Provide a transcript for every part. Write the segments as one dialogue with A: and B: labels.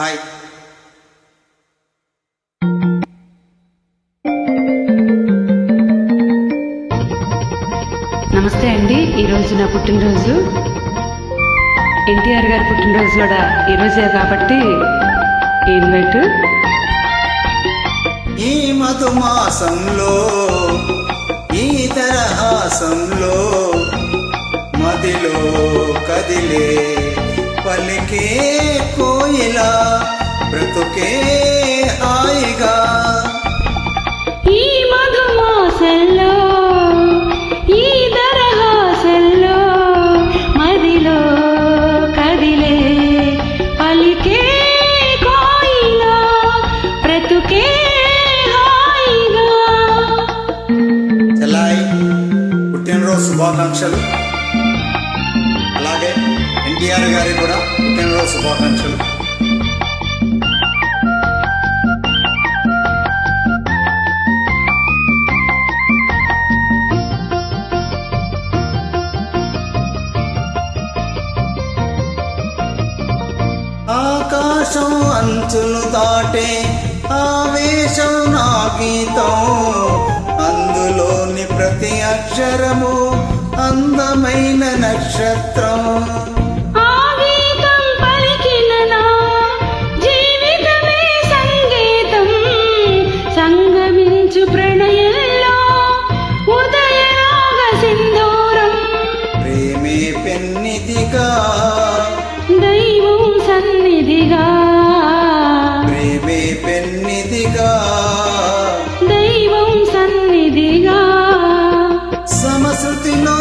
A: Hi.
B: నమస్తే అండి. ఈరోజు నా పుట్టినరోజు. ఎన్టీఆర్ గారి పుట్టినరోజు కూడా ఈరోజే కాబట్టి ఇన్వైట్.
A: ఈ మధుమాసంలో ఈ తరహాసంలో మదిలో కదిలే పలికే కోయిలా బ్రతుకే హాయిగా.
C: ఈ మధుమాసంలో ఈ దరహాసంలో మదిలో కదిలే పలికే కోయిలా బ్రతుకే హాయిగా.
A: చెల్లాయి పుట్టినరోజు శుభాకాంక్షలు. అలాగే ఎన్టీఆర్ గారి కూడా పుట్టినరోజు శుభాకాంక్షలు. ఆకాశం అంచులు దాటే ఆవేశం నా గీతం, అందులోని ప్రతి అక్షరము అందమైన నక్షత్రం.
C: ఆ గీతం పలికిన నా జీవితమే సంగీతం, సంగమించు ప్రణయంలో ఉదయరాగ సింధూరం.
A: ప్రేమే పెన్నిదిగా
C: దైవం సన్నిధిగా,
A: ప్రేమే పెన్నిదిగా
C: దైవం సన్నిధిగా.
A: సమశృతిలో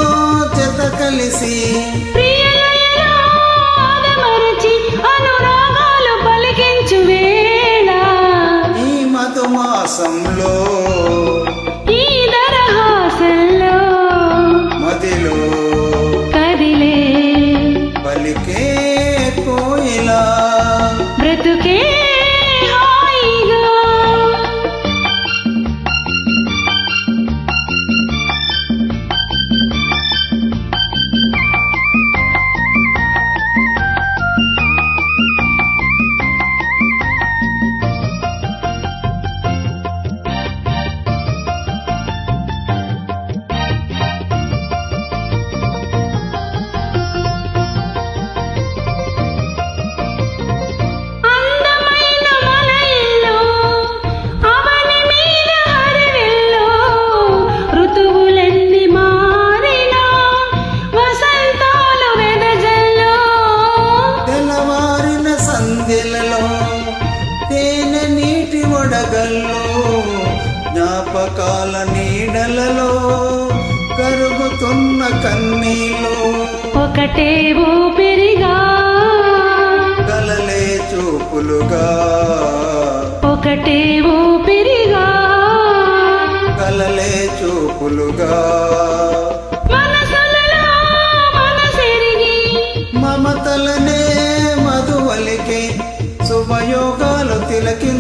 A: జత కలిసి
C: ప్రియలయలో ఆదమరచి అనురాగాలు పలికించు వేళ.
A: ఈ మధుమాసంలో
C: ఈ దరహాసంలో
A: మదిలో
C: కదిలే
A: పలికే కోయిలా
C: బ్రతుకే హాయిగా. అందమైన మన ఇల్లు అవని మీద హరివెల్లు, ఋతువులెన్ని మారినా వసంతాలు వెదజల్లు.
A: తెల్లవారిన సంధ్యలలో తేనె నీటి వడగల్లో జ్ఞాపకాల నీడలలో కరుగుతున్న కన్నీళ్ళు.
C: ఒకటే ఊపిరిగా
A: కలలే చూపులుగా,
C: ఒకటే ఊపిరిగా
A: కలలే చూపులుగా
C: మనసులలో మనసెరిగి
A: మమతలనే మధువలికి శుభయోగాలు తిలకి